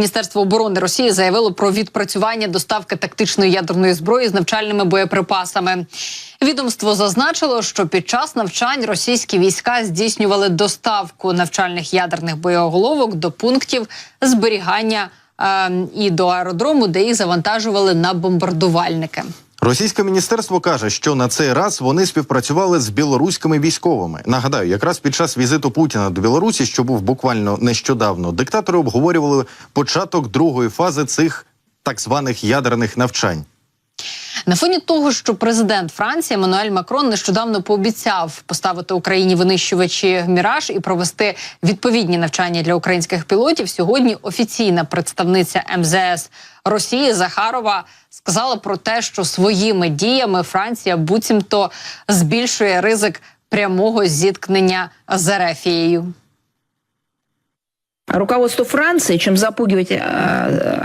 Міністерство оборони Росії заявило про відпрацювання доставки тактичної ядерної зброї з навчальними боєприпасами. Відомство зазначило, що під час навчань російські війська здійснювали доставку навчальних ядерних боєголовок до пунктів зберігання і до аеродрому, де їх завантажували на бомбардувальники. Російське міністерство каже, що на цей раз вони співпрацювали з білоруськими військовими. Нагадаю, якраз під час візиту Путіна до Білорусі, що був буквально нещодавно, диктатори обговорювали початок другої фази цих так званих ядерних навчань. На фоні того, що президент Франції Еммануель Макрон нещодавно пообіцяв поставити Україні винищувачі «Міраж» і провести відповідні навчання для українських пілотів, сьогодні офіційна представниця МЗС Росії Захарова сказала про те, що своїми діями Франція буцімто збільшує ризик прямого зіткнення з Ерефією. Руководству Франции, чем запугивать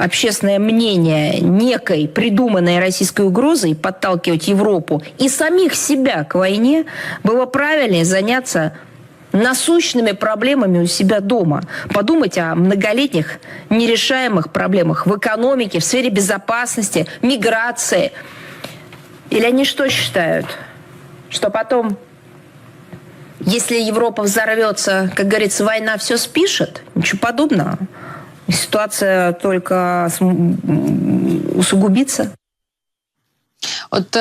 общественное мнение некой придуманной российской угрозой, подталкивать Европу и самих себя к войне, было правильнее заняться насущными проблемами у себя дома. Подумать о многолетних нерешаемых проблемах в экономике, в сфере безопасности, миграции. Или они что считают? Что потом... Если Европа взорвется, как говорится, война все спишет, ничего подобного. Ситуация только усугубится. От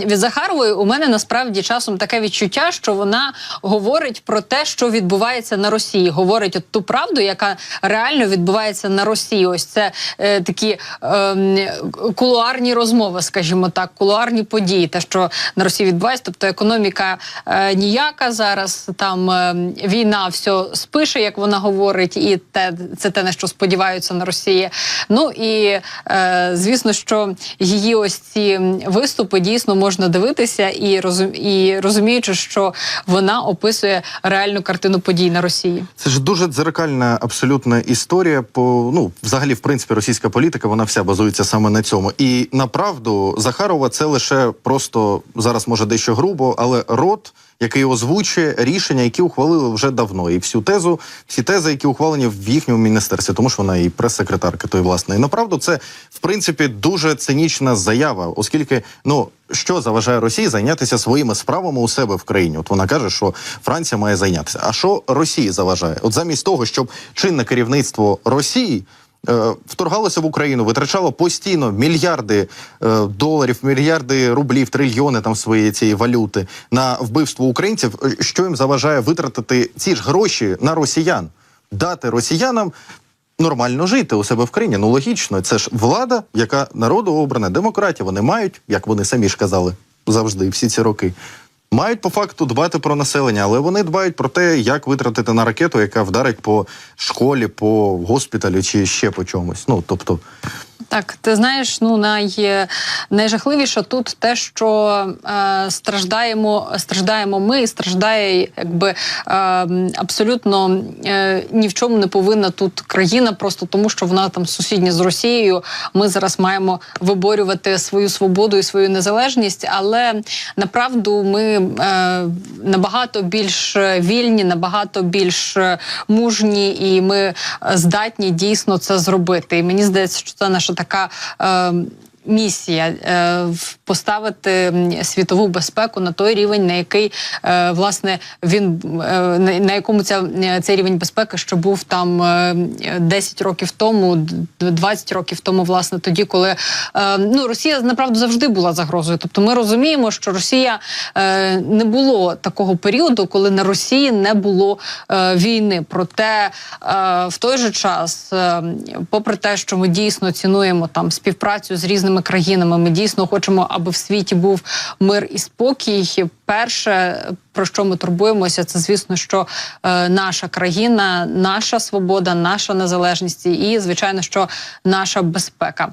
від Захарової у мене насправді часом таке відчуття, що вона говорить про те, що відбувається на Росії. Говорить от ту правду, яка реально відбувається на Росії. Ось це такі кулуарні розмови, скажімо так, кулуарні події. Те, що на Росії відбувається, тобто економіка ніяка зараз, там війна все спише, як вона говорить, і це те, на що сподіваються на Росії. Ну і звісно, що її ось ці виступи дійсно можна дивитися і розуміючи, що вона описує реальну картину подій на Росії. Це ж дуже дзеркальна абсолютна історія. Взагалі, в принципі, російська політика, вона вся базується саме на цьому. І, направду, Захарова це лише просто, зараз може дещо грубо, але рот, який озвучує рішення, які ухвалили вже давно. І всі тези, які ухвалені в їхньому міністерстві, тому що вона і прес-секретарка той, власне. І, направду, це, в принципі, дуже цинічна заява, оскільки, що заважає Росії зайнятися своїми справами у себе в країні? От вона каже, що Франція має зайнятися. А що Росії заважає? От замість того, щоб чинне керівництво Росії вторгалося в Україну, витрачало постійно мільярди доларів, мільярди рублів, трильйони там своєї цієї валюти на вбивство українців, що їм заважає витратити ці ж гроші на росіян? Дати росіянам нормально жити у себе в країні. Логічно. Це ж влада, яка народу обрана, демократія. Вони мають, як вони самі ж казали завжди, всі ці роки, мають по факту дбати про населення, але вони дбають про те, як витратити на ракету, яка вдарить по школі, по госпіталю чи ще по чомусь. Так, ти знаєш, найжахливіше тут те, що страждаємо ми, і страждає абсолютно ні в чому не повинна тут країна, просто тому, що вона там сусідня з Росією. Ми зараз маємо виборювати свою свободу і свою незалежність, але направду ми набагато більш вільні, набагато більш мужні, і ми здатні дійсно це зробити. І мені здається, що це наша така місія поставити світову безпеку на той рівень, на який, власне, на якому цей рівень безпеки, що був там 10 років тому, 20 років тому, власне, тоді, коли Росія, направду, завжди була загрозою. Тобто ми розуміємо, що Росія, не було такого періоду, коли на Росії не було війни. Проте в той же час, попри те, що ми дійсно цінуємо там співпрацю з різними країнами, ми дійсно хочемо, аби в світі був мир і спокій. Перше, про що ми турбуємося, це, звісно, що наша країна, наша свобода, наша незалежність і, звичайно, що наша безпека.